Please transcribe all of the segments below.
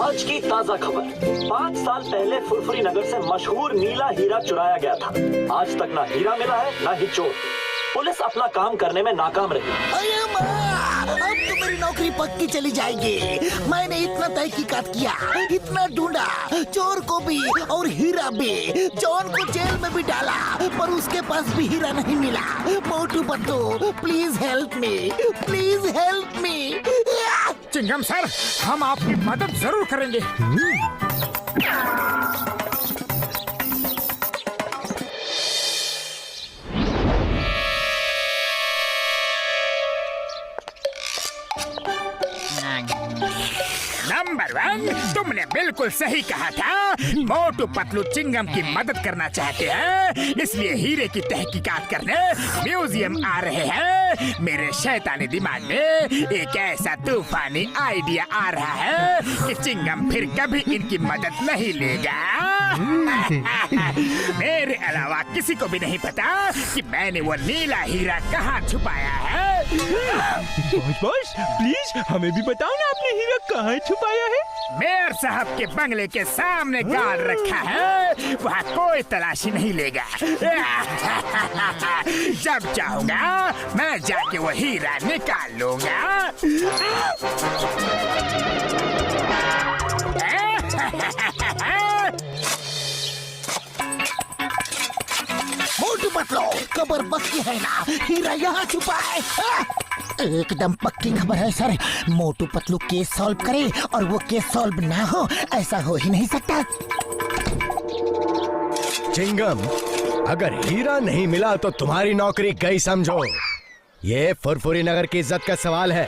आज की ताजा खबर। 5 साल पहले फुरफुरी नगर से मशहूर नीला हीरा चुराया गया था। आज तक ना हीरा मिला है ना ही चोर। पुलिस अपना काम करने में नाकाम रही। अरे माँ, अब तो मेरी नौकरी पक्की चली जाएगी। मैंने इतना तहकीकात किया, इतना ढूंढा, चोर को भी और हीरा भी। जॉन को जेल में भी डाला पर उसके पास भी हीरा नहीं मिला। Motu Patlu, please help me, please help me. Chingam sir, हम आपकी मदद जरूर करेंगे। नंबर 1, तुमने बिल्कुल सही कहा था। मोटू पतलू चिंगम की मदद करना चाहते हैं, इसलिए हीरे की तहकीकात करने म्यूजियम आ रहे हैं। मेरे शैतानी दिमाग में एक ऐसा तूफानी आइडिया आ रहा है कि चिंगम फिर कभी इनकी मदद नहीं लेगा। मेरे अलावा किसी को भी नहीं पता कि मैंने वो नीला हीरा कहाँ छुपाया है। बॉस प्लीज हमें भी बताओ ना, आपने हीरा कहाँ छुपाया है? मेयर साहब के बंगले के सामने गाड़ रखा है, वहाँ कोई तलाशी नहीं लेगा। जब चाहूंगा मैं जाके वो हीरा निकाल लूंगा। मोटू पतलू, खबर पक्की है ना, हीरा यहाँ छुपा है। एकदम पक्की खबर है sir. Motu Patlu case solve करे और वो केस सॉल्व ना हो, ऐसा हो ही नहीं सकता। चिंगम, अगर हीरा नहीं मिला तो तुम्हारी नौकरी गई समझो। ये फुरफुरी नगर की इज्जत का सवाल है,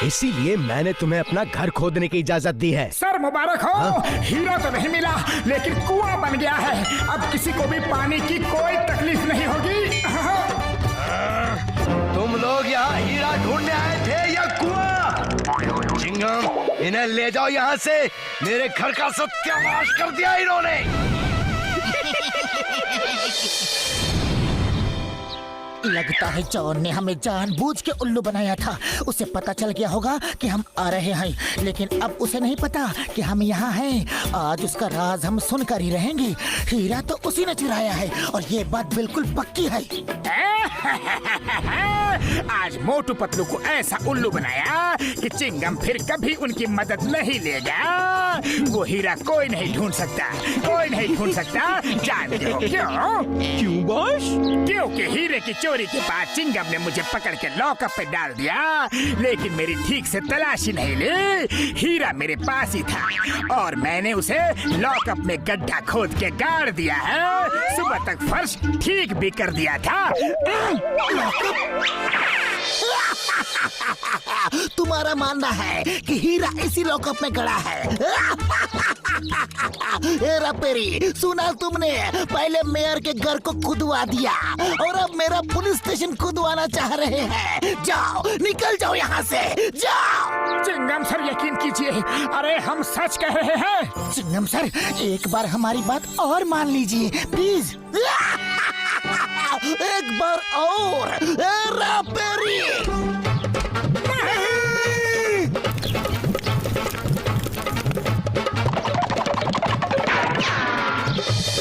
इसीलिए मैंने तुम्हें अपना घर खोदने की इजाजत दी है। सर मुबारक हो। हीरा तो नहीं मिला लेकिन कुआं बन गया है। अब किसी को भी पानी की कोई तकलीफ नहीं होगी। तुम लोग यहाँ हीरा ढूंढने आए थे या कुआं? चिंगम, इन्हें ले जाओ यहाँ से। मेरे घर का सत्यानाश कर दिया इन्होंने। लगता है जॉन ने हमें जानबूझ के उल्लू बनाया था। उसे पता चल गया होगा कि हम आ रहे हैं, लेकिन अब उसे नहीं पता कि हम यहाँ हैं। आज उसका राज हम सुनकर ही रहेंगे। हीरा तो उसी ने चुराया है और ये बात बिल्कुल पक्की है। आज मोटू पतलू को ऐसा उल्लू बनाया कि चिंगम फिर कभी उनकी मदद नहीं लेगा। वो हीरा कोई नहीं ढूंढ सकता, कोई नहीं ढूंढ सकता। जानते हो क्यों? क्यों बॉस? क्योंकि हीरे की चोरी के बाद चिंगम ने मुझे पकड़ के लॉकअप पे डाल दिया, लेकिन मेरी ठीक से तलाशी नहीं ली। हीरा मेरे पास ही था और मैंने उसे लॉकअप में गड्ढा खोद के गाड़ दिया है। सुबह तक फर्श ठीक भी कर दिया था। तुम्हारा मानना है कि हीरा इसी लॉकअप में गड़ा है? हेरा पेरी, सुना तुमने? पहले मेयर के घर को खुदवा दिया और अब मेरा पुलिस स्टेशन खुदवाना चाह रहे हैं। जाओ, निकल जाओ यहाँ से, जाओ। चिंगम सर यकीन कीजिए, अरे हम सच कह रहे हैं। चिंगम सर, एक बार हमारी बात और मान लीजिए प्लीज। एक बार और। हेरा पेरी,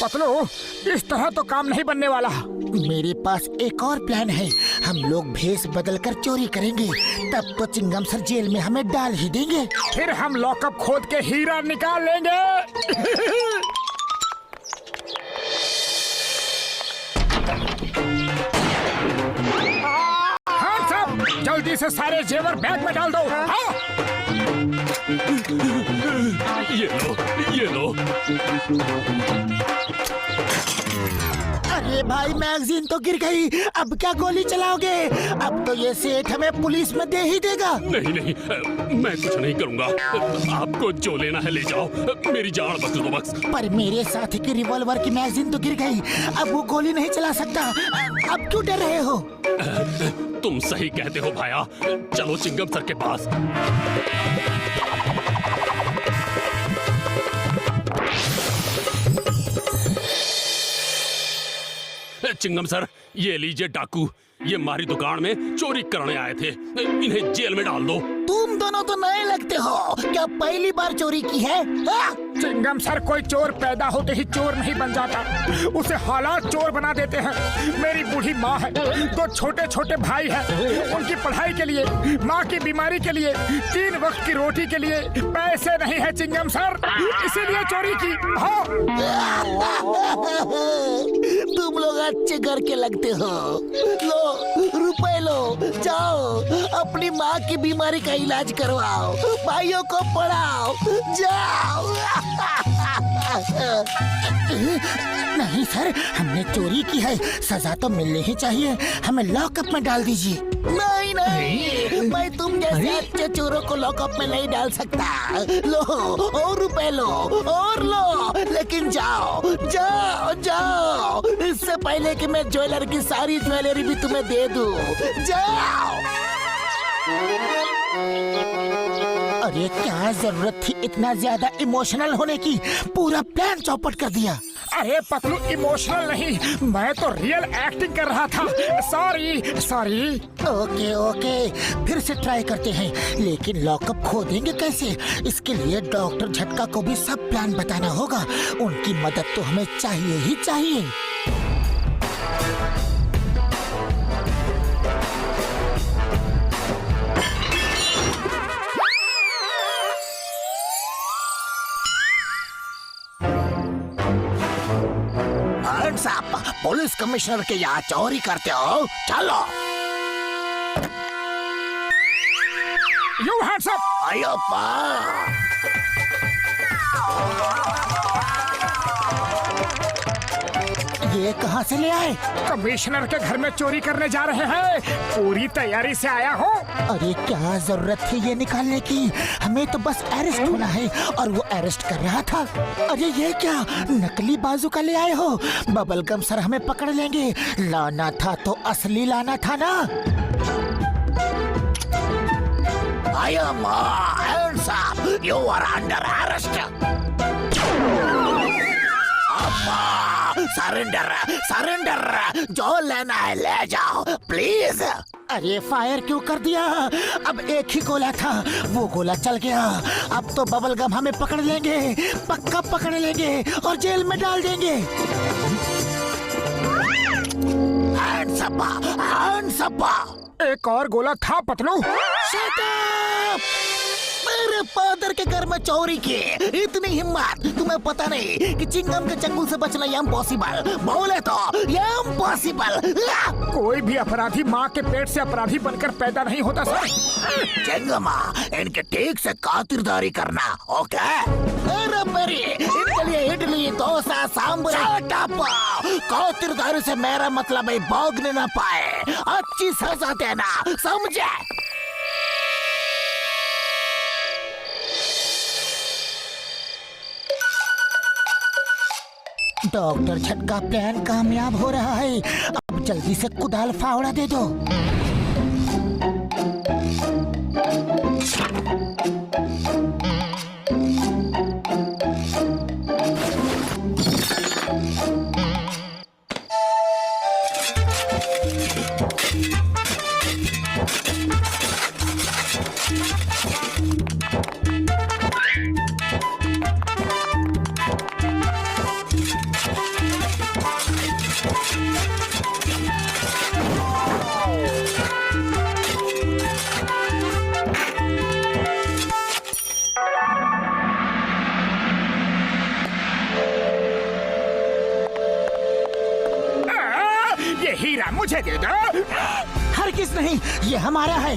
पतलू, इस तरह तो काम नहीं बनने वाला। मेरे पास एक और प्लान है। हम लोग भेष बदलकर चोरी करेंगे, तब तो चिंगम सर जेल में हमें डाल ही देंगे। फिर हम लॉकअप खोद के हीरा निकाल लेंगे। हाँ सब, जल्दी से सारे जेवर बैग में डाल दो। हाँ? ये लो। अरे भाई, मैगजीन तो गिर गई। अब क्या गोली चलाओगे? अब तो ये सेठ हमें पुलिस में दे ही देगा। नहीं नहीं, मैं कुछ नहीं करूंगा। आपको जो लेना है ले जाओ, मेरी जान बख्श दो बस। पर मेरे साथी की रिवॉल्वर की मैगजीन तो गिर गई, अब वो गोली नहीं चला सकता। अब क्यों डर रहे हो? तुम सही कहते हो भाया। चलो चिंगम सर के पास। चिंगम सर, ये लीजिए डाकू। ये हमारी दुकान में चोरी करने आए थे। इन्हें जेल में डाल दो। तुम दोनों तो नए लगते हो, क्या पहली बार चोरी की है? हाँ? चिंगम सर, कोई चोर पैदा होते ही चोर नहीं बन जाता, उसे हालात चोर बना देते हैं। मेरी बूढ़ी माँ है, 2 छोटे छोटे भाई हैं, उनकी पढ़ाई के लिए, माँ की बीमारी के लिए, 3 वक्त की रोटी के लिए पैसे नहीं है चिंगम सर, इसीलिए चोरी की। हाँ। तुम लोग अच्छे घर के लगते हो। लो रुपए लो, जाओ अपनी माँ की बीमारी का इलाज करवाओ, भाइयों को पढ़ाओ, जाओ। नहीं सर, हमने चोरी की है, सजा तो मिलनी ही चाहिए, हमें लॉकअप में डाल दीजिए। नहीं नहीं, मैं तुम जैसे अच्छे चोरों को लॉकअप में नहीं डाल सकता। लो और रुपए लो और लो, लेकिन जाओ जाओ जाओ, इससे पहले कि मैं ज्वेलर की सारी ज्वेलरी भी तुम्हें दे दूं। जाओ। अरे क्या जरूरत थी इतना ज्यादा इमोशनल होने की, पूरा प्लान चौपट कर दिया। अरे पतलू, इमोशनल नहीं, मैं तो रियल एक्टिंग कर रहा था। Sorry sorry. ओके ओके, फिर से ट्राई करते हैं, लेकिन लॉकअप खोदेंगे कैसे? इसके लिए डॉक्टर झटका को भी सब प्लान बताना होगा, उनकी मदद तो हमें चाहिए ही चाहिए। साहब, पुलिस कमिश्नर के यहाँ चोरी करते हो? चलो। You hands up! आयो ये कहाँ से ले आए? कमिश्नर के घर में चोरी करने जा रहे हैं, पूरी तैयारी से आया हूँ। अरे क्या जरूरत थी ये निकालने की, हमें तो बस अरेस्ट होना है, और वो अरेस्ट कर रहा था। अरे ये क्या नकली बाजूका ले आए हो? बबलगम सर हमें पकड़ लेंगे, लाना था तो असली लाना था ना। I am hands up. You are under arrest. Surrender surrender, जो लेना है ले जाओ प्लीज। अरे फायर क्यों कर दिया? अब एक ही गोला था, वो गोला चल गया। अब तो बबलगम हमें पकड़ लेंगे, पक्का पकड़ लेंगे और जेल में डाल देंगे। Hands up, hands up. एक और गोला था पतलू। Shut up! मेरे फादर के घर में चोरी की, इतनी हिम्मत? तुम्हें पता नहीं कि चिंगम के चंगुल से बचना इम्पॉसिबल, बोले तो इम्पॉसिबल। कोई भी अपराधी माँ के पेट से अपराधी बनकर पैदा नहीं होता सर। चिंगमा, इनके ठीक से खातिरदारी करना, ओके? अरे मेरी, इनके लिए इडली डोसा सांभर। खातिरदारी से मेरा मतलब है भागने ना पाए, अच्छी सजा देना, समझे? डॉक्टर झटका प्लान कामयाब हो रहा है, अब जल्दी से कुदाल फावड़ा दे दो। मुझे दे दो। हरगिज़ नहीं, ये हमारा है।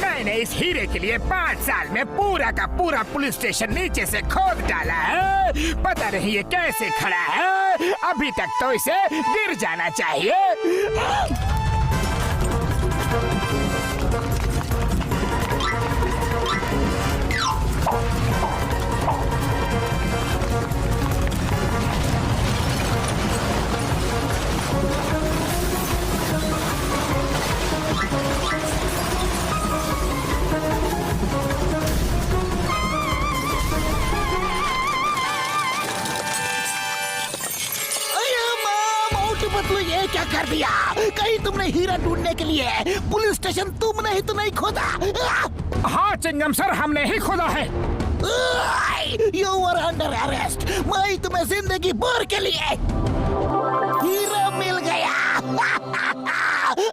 मैंने इस हीरे के लिए 5 साल में पूरा का पूरा पुलिस स्टेशन नीचे से खोद डाला है। पता नहीं ये कैसे खड़ा है, अभी तक तो इसे गिर जाना चाहिए। ये क्या कर कर दिया। कहीं तुमने हीरा ढूंढने के लिए पुलिस स्टेशन तुमने ही तो नहीं खोदा? हाँ चिंगम सर, हमने ही खोदा है। You are under arrest. मैं तुम्हें जिंदगी भर के लिए हीरा मिल गया।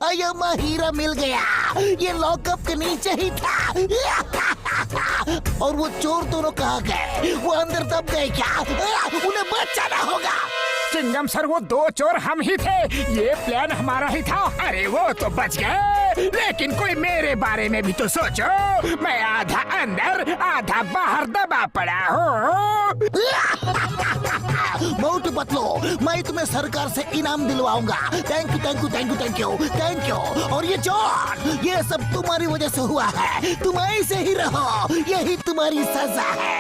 अय्यम्मा, हीरा मिल गया। ये लॉकअप के नीचे ही था। और वो चोर दोनों कहाँ गए? वो अंदर दब गए क्या? उन्हें बचाना होगा। चिंगम सर, वो दो चोर हम ही थे। ये प्लान हमारा ही था। अरे वो तो बच गए, लेकिन कोई मेरे बारे में भी तो सोचो। मैं आधा अंदर आधा बाहर दबा पड़ा हूँ। मोटू पतलू, मैं तुम्हें सरकार से इनाम दिलवाऊंगा। Thank you thank you thank you thank you thank you. और ये चोर, ये सब तुम्हारी वजह से हुआ है। तुम ऐसे ही रहो, यही तुम्हारी सजा है।